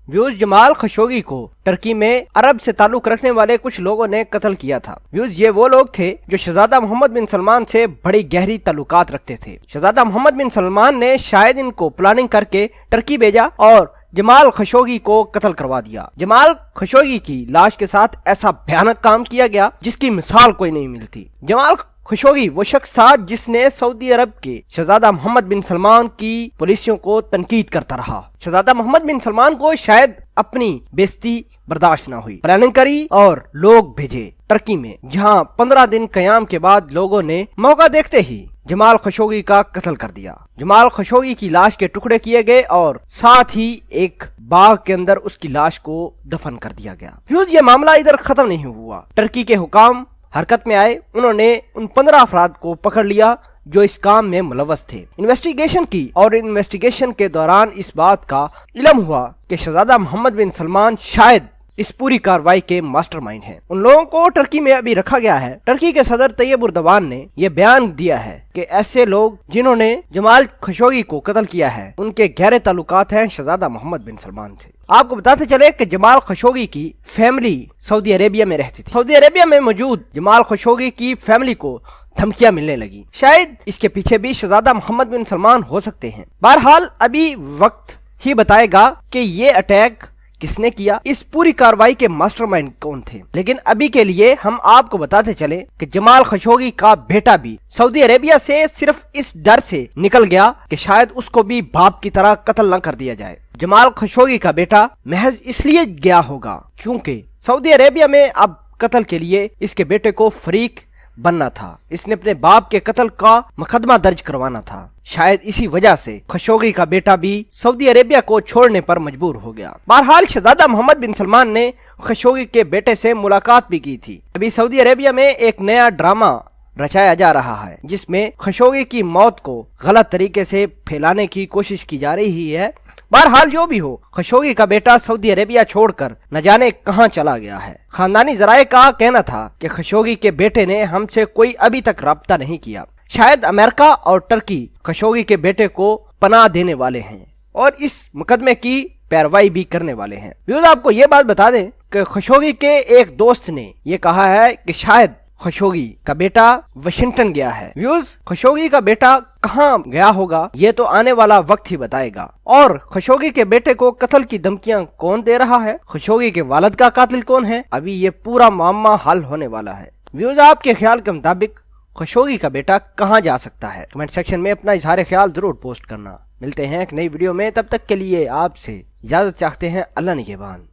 Views Jamal Khashoggi को Turkey में अरब से ताल्लुक रखने वाले कुछ लोगों ने कत्ल किया था। व्यूज ये वो लोग थे जो शहजादा मोहम्मद बिन सलमान से बड़ी गहरी ताल्लुकात रखते थे। शहजादा मोहम्मद बिन सलमान ने शायद इनको प्लानिंग करके टर्की भेजा और जमाल खशोगी को कत्ल करवा दिया। जमाल खशोगी की लाश के साथ ऐसा भयानक काम किया गया जिसकी मिसाल कोई नहीं मिलती। जमाल खशोगी वो शख्स था जिसने सऊदी अरब के शहजादा मोहम्मद बिन सलमान की पॉलिसियों को तनकीद करता रहा। शहजादा मोहम्मद बिन सलमान को शायद अपनी बेइज्जती बर्दाश्त न हुई, प्लानिंग करी और लोग भेजे टर्की में, जहां 15 दिन कयाम के बाद लोगों ने मौका देखते ही जमाल खशोगी का कत्ल कर दिया। जमाल खशोगी की लाश के टुकड़े किए गए और साथ ही एक बाग के अंदर उसकी लाश को दफन कर दिया गया। ये मामला इधर खत्म नहीं हुआ। टर्की के हुकाम हरकत में आए। उन्होंने उन 15 अफराद को पकड़ लिया जो इस काम में मुलव्वस थे। इन्वेस्टिगेशन की और इन्वेस्टिगेशन के दौरान इस बात का इल्म हुआ कि शहजादा मोहम्मद बिन सलमान शायद इस पूरी कार्रवाई के मास्टरमाइंड हैं। उन लोगों को टर्की में अभी रखा गया है। टर्की के सदर तैयब उर्दवान ने यह बयान दिया है कि ऐसे लोग जिन्होंने जमाल खशोगी को कत्ल किया है उनके गहरे ताल्लुकात हैं शहजादा मोहम्मद बिन सलमान से। आपको बताते चले कि जमाल खशोगी की फैमिली सऊदी अरेबिया में रहती थी। सऊदी अरेबिया में मौजूद जमाल खशोगी की फैमिली को धमकियां मिलने लगी। शायद इसके पीछे भी शहजादा मोहम्मद बिन सलमान हो सकते हैं। बहरहाल अभी वक्त ही बताएगा कि ये अटैक किसने किया, इस पूरी कार्रवाई के मास्टरमाइंड कौन थे। लेकिन अभी के लिए हम आपको बताते चले कि जमाल खशोगी का बेटा भी सऊदी अरेबिया से सिर्फ इस डर से निकल गया कि शायद उसको भी बाप की तरह कत्ल न कर दिया जाए। जमाल खशोगी का बेटा महज इसलिए गया होगा क्योंकि सऊदी अरेबिया में अब कत्ल के लिए इसके बेटे को फरीक बनना था। इसने अपने बाप के कत्ल का मुकदमा दर्ज करवाना था। शायद इसी वजह से खशोगी का बेटा भी सऊदी अरेबिया को छोड़ने पर मजबूर हो गया। बहरहाल शहजादा मोहम्मद बिन सलमान ने खशोगी के बेटे से मुलाकात भी की थी। अभी सऊदी अरेबिया में एक नया ड्रामा रचाया जा रहा है जिसमें खशोगी की मौत को गलत तरीके से फैलाने की कोशिश की जा रही है। बहरहाल जो भी हो, खशोगी का बेटा सऊदी अरेबिया छोड़कर न जाने कहां चला गया है। खानदानी जराये का कहना था कि खशोगी के बेटे ने हमसे कोई अभी तक राब्ता नहीं किया। शायद अमेरिका और टर्की खशोगी के बेटे को पनाह देने वाले हैं और इस मुकदमे की पैरवाई भी करने वाले हैं। व्यूज आपको ये बात बता दें कि खशोगी के एक दोस्त ने ये कहा है कि शायद खशोगी का बेटा वाशिंगटन गया है। व्यूज खशोगी का बेटा कहां गया होगा ये तो आने वाला वक्त ही बताएगा। और खशोगी के बेटे को कत्ल की धमकियां कौन दे रहा है, खशोगी के वालिद का कातिल कौन है, अभी ये पूरा मामला हल होने वाला है। व्यूज आपके ख्याल के मुताबिक खशोगी का बेटा कहां जा सकता है? कमेंट सेक्शन में अपना इजहार ख्याल जरूर पोस्ट करना। मिलते हैं एक नई वीडियो में, तब तक के लिए आपसे इजाजत चाहते हैं। अल्लाह निगहबान।